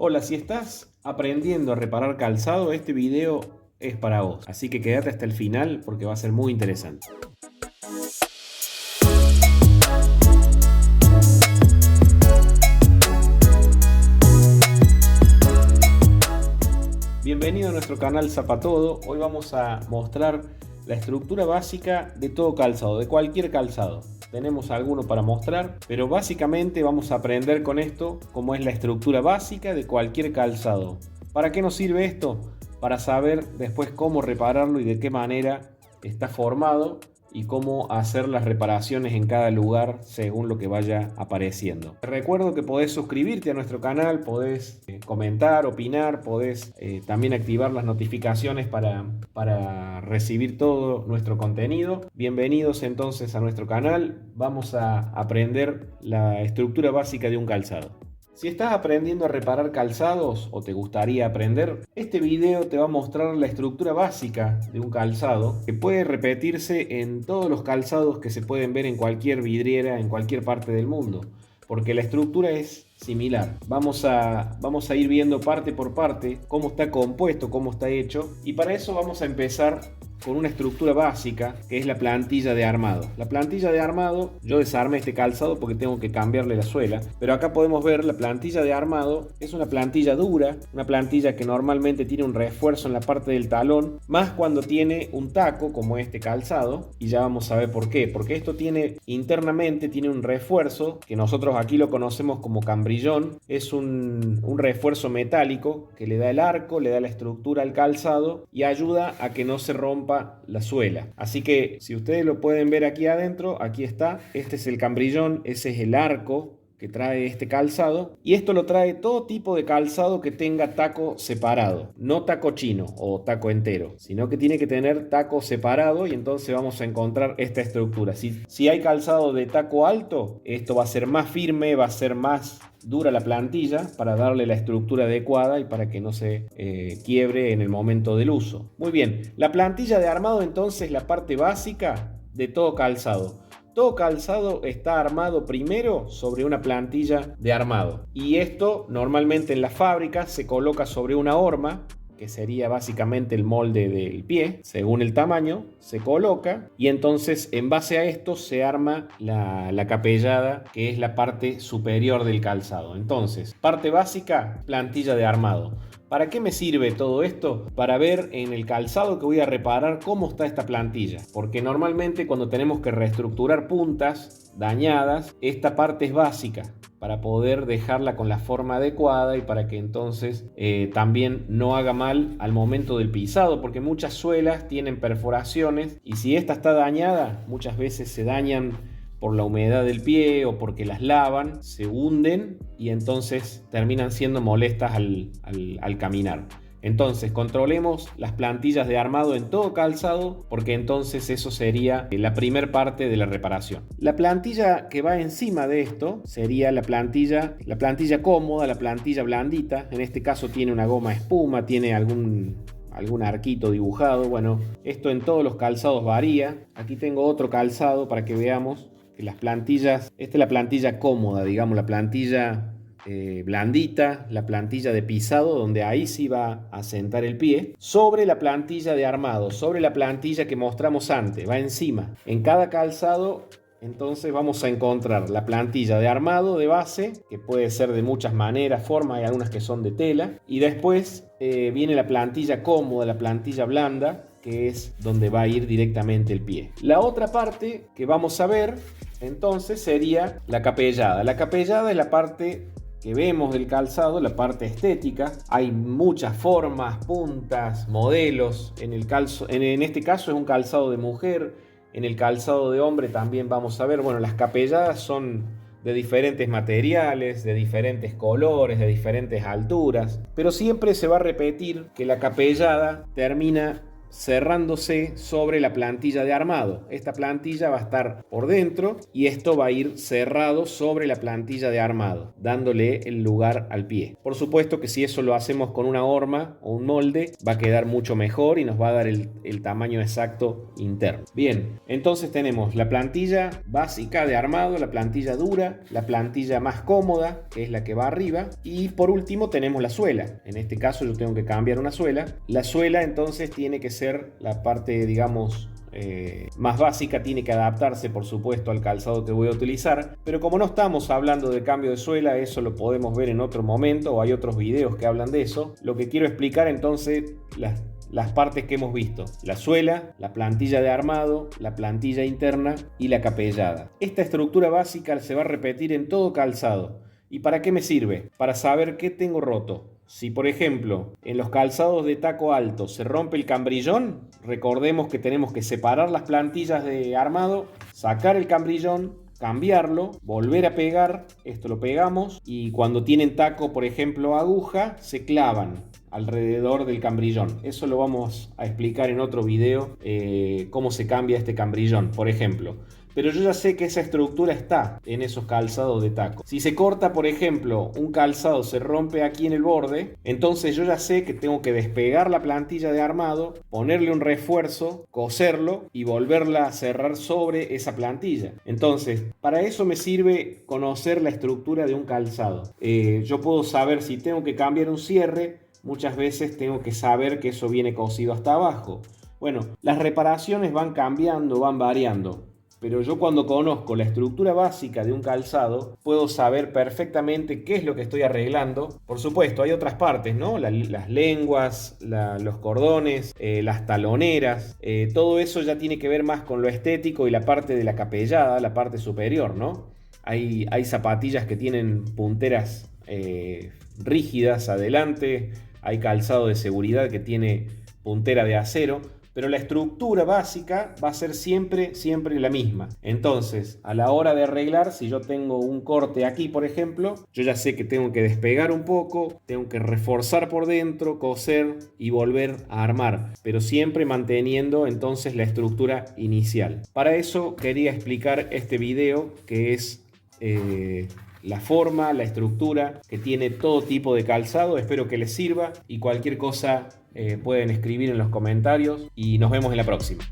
Hola, si estás aprendiendo a reparar calzado, este video es para vos. Así que quédate hasta el final porque va a ser muy interesante. Bienvenido a nuestro canal Zapatodo. Hoy vamos a mostrar la estructura básica de todo calzado, de cualquier calzado. Tenemos alguno para mostrar, pero básicamente vamos a aprender con esto cómo es la estructura básica de cualquier calzado. ¿Para qué nos sirve esto? Para saber después cómo repararlo y de qué manera está formado y cómo hacer las reparaciones en cada lugar según lo que vaya apareciendo. Te recuerdo que podés suscribirte a nuestro canal, podés comentar, opinar, podés también activar las notificaciones para recibir todo nuestro contenido. Bienvenidos entonces a nuestro canal. Vamos a aprender la estructura básica de un calzado. Si estás aprendiendo a reparar calzados o te gustaría aprender, este video te va a mostrar la estructura básica de un calzado que puede repetirse en todos los calzados que se pueden ver en cualquier vidriera en cualquier parte del mundo, porque la estructura es similar. Vamos a ir viendo parte por parte cómo está compuesto, cómo está hecho, y para eso vamos a empezar con una estructura básica que es la plantilla de armado. La plantilla de armado, yo desarmé este calzado porque tengo que cambiarle la suela, pero acá podemos ver la plantilla de armado. Es una plantilla dura, una plantilla que normalmente tiene un refuerzo en la parte del talón, más cuando tiene un taco como este calzado, y ya vamos a ver por qué. Porque esto tiene internamente tiene un refuerzo que nosotros aquí lo conocemos como cambrillón. Es un refuerzo metálico que le da el arco, le da la estructura al calzado y ayuda a que no se rompa la suela. Así que si ustedes lo pueden ver aquí adentro, aquí está. Este es el cambrillón, ese es el arco que trae este calzado, y esto lo trae todo tipo de calzado que tenga taco separado, no taco chino o taco entero, sino que tiene que tener taco separado, y entonces vamos a encontrar esta estructura. Si hay calzado de taco alto, esto va a ser más firme, va a ser más dura la plantilla para darle la estructura adecuada y para que no se quiebre en el momento del uso. Muy bien, la plantilla de armado entonces es la parte básica de todo calzado. Todo calzado está armado primero sobre una plantilla de armado, y esto normalmente en la fábrica se coloca sobre una horma, que sería básicamente el molde del pie. Según el tamaño se coloca, y entonces en base a esto se arma la capellada, que es la parte superior del calzado. Entonces, parte básica, plantilla de armado. ¿Para qué me sirve todo esto? Para ver en el calzado que voy a reparar cómo está esta plantilla. Porque normalmente cuando tenemos que reestructurar puntas dañadas, esta parte es básica para poder dejarla con la forma adecuada y para que entonces también no haga mal al momento del pisado, porque muchas suelas tienen perforaciones y si esta está dañada, muchas veces se dañan por la humedad del pie o porque las lavan, se hunden y entonces terminan siendo molestas al caminar. Entonces controlemos las plantillas de armado en todo calzado, porque entonces eso sería la primer parte de la reparación. La plantilla que va encima de esto sería la plantilla cómoda, la plantilla blandita. En este caso tiene una goma espuma, tiene algún arquito dibujado. Bueno, esto en todos los calzados varía. Aquí tengo otro calzado para que veamos que las plantillas, esta es la plantilla cómoda, digamos, la plantilla blandita, la plantilla de pisado, donde ahí sí va a sentar el pie, sobre la plantilla de armado, sobre la plantilla que mostramos antes, va encima. En cada calzado entonces vamos a encontrar la plantilla de armado de base, que puede ser de muchas maneras, formas, hay algunas que son de tela, y después viene la plantilla cómoda, la plantilla blanda, que es donde va a ir directamente el pie. La otra parte que vamos a ver entonces sería la capellada. La capellada es la parte que vemos del calzado, la parte estética. Hay muchas formas, puntas, modelos. En este caso es un calzado de mujer. En el calzado de hombre también vamos a ver, bueno, las capelladas son de diferentes materiales, de diferentes colores, de diferentes alturas, pero siempre se va a repetir que la capellada termina cerrándose sobre la plantilla de armado. Esta plantilla va a estar por dentro y esto va a ir cerrado sobre la plantilla de armado, dándole el lugar al pie. Por supuesto que si eso lo hacemos con una horma o un molde, va a quedar mucho mejor y nos va a dar el tamaño exacto interno. Bien, entonces tenemos la plantilla básica de armado, la plantilla dura, la plantilla más cómoda, que es la que va arriba, y por último tenemos la suela. En este caso yo tengo que cambiar una suela. La suela entonces tiene que ser la parte, digamos, más básica, tiene que adaptarse por supuesto al calzado que voy a utilizar, pero como no estamos hablando de cambio de suela, eso lo podemos ver en otro momento o hay otros videos que hablan de eso. Lo que quiero explicar entonces las partes que hemos visto: la suela, la plantilla de armado, la plantilla interna y la capellada. Esta estructura básica se va a repetir en todo calzado. ¿Y para qué me sirve? Para saber qué tengo roto. Si por ejemplo en los calzados de taco alto se rompe el cambrillón, recordemos que tenemos que separar las plantillas de armado, sacar el cambrillón, cambiarlo, volver a pegar, esto lo pegamos, y cuando tienen taco, por ejemplo aguja, se clavan alrededor del cambrillón. Eso lo vamos a explicar en otro video, cómo se cambia este cambrillón, por ejemplo. Pero yo ya sé que esa estructura está en esos calzados de taco. Si se corta, por ejemplo, un calzado, se rompe aquí en el borde, entonces yo ya sé que tengo que despegar la plantilla de armado, ponerle un refuerzo, coserlo y volverla a cerrar sobre esa plantilla. Entonces, para eso me sirve conocer la estructura de un calzado. Yo puedo saber si tengo que cambiar un cierre. Muchas veces tengo que saber que eso viene cosido hasta abajo. Bueno, las reparaciones van cambiando, van variando. Pero yo cuando conozco la estructura básica de un calzado, puedo saber perfectamente qué es lo que estoy arreglando. Por supuesto, hay otras partes, ¿no? Las lenguas, los cordones, las taloneras. Todo eso ya tiene que ver más con lo estético y la parte de la capellada, la parte superior, ¿no? Hay zapatillas que tienen punteras rígidas adelante. Hay calzado de seguridad que tiene puntera de acero. Pero la estructura básica va a ser siempre la misma. Entonces, a la hora de arreglar, si yo tengo un corte aquí, por ejemplo, yo ya sé que tengo que despegar un poco, tengo que reforzar por dentro, coser y volver a armar, pero siempre manteniendo entonces la estructura inicial. Para eso quería explicar este video, que es la forma, la estructura que tiene todo tipo de calzado. Espero que les sirva y cualquier cosa pueden escribir en los comentarios y nos vemos en la próxima.